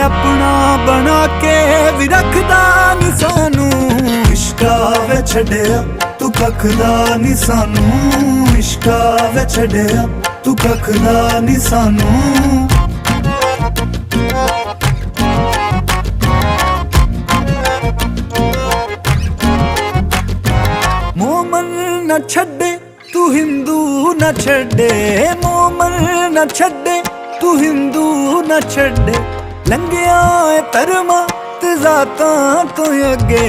अपना बना के भी रखदा नी सानू। इश्का वे छड्डिया तू कखदा नी सानू, इश्का वे छड्डिया तू कखदा नी सानू। मोमन न छड्डे तू हिंदू न छड्डे, मोमन न छड्डे तू हिंदू न छड्डे। लंघिया धर्मां ते ज़ातां तो अगे